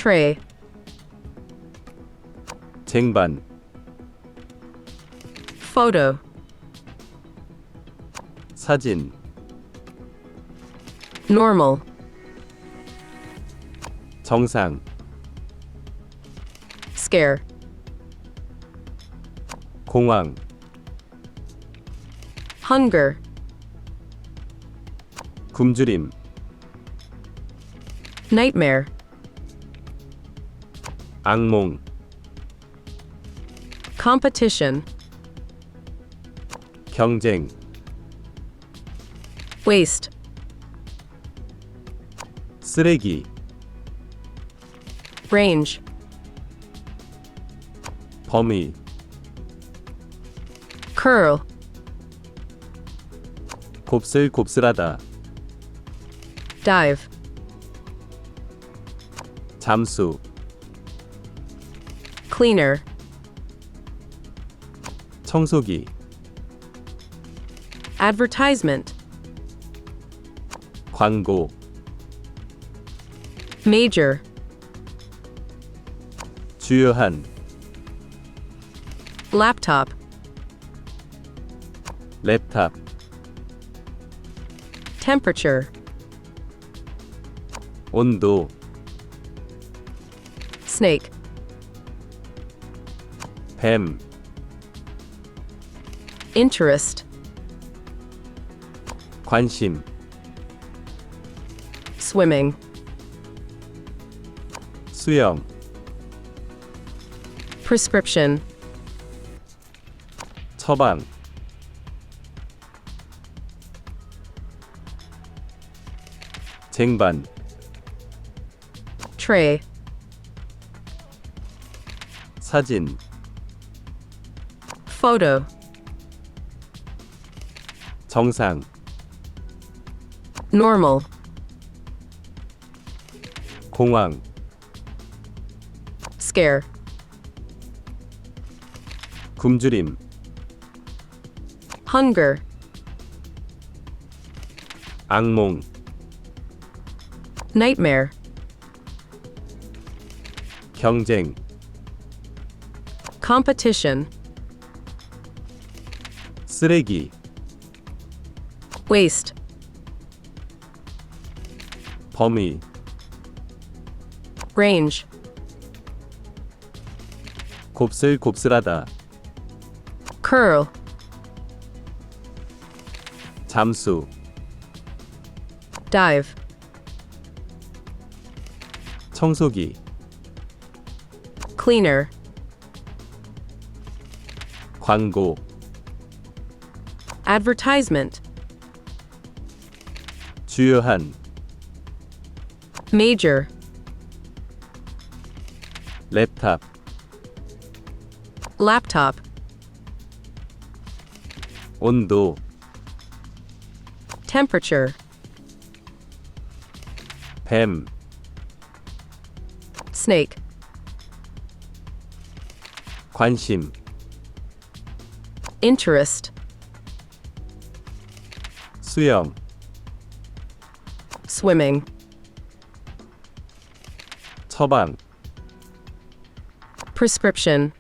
tray, 쟁반, photo, 사진, normal, 정상, scare, 공황, hunger, 굶주림, nightmare, 악몽, competition, 경쟁, waste, 쓰레기, range, 범위, curl, 곱슬곱슬하다, dive, 잠수, cleaner, 청소기, advertisement, 광고, major, 주요한, laptop, 랩탑, temperature, 온도, snake, 뱀, interest, 관심, swimming, 수영, prescription, 처방, 쟁반, tray, 사진, photo, 정상, normal, 공황, scare, 굶주림, hunger, 악몽, nightmare, 경쟁, competition, 쓰레기, waste, 범위, range, 곱슬곱슬하다, curl, 잠수, dive, 청소기, cleaner, 광고, advertisement, 주요한, major, 랩탑, laptop, 온도, temperature, 뱀, snake, 관심, interest, 수영, swimming, 처방, prescription,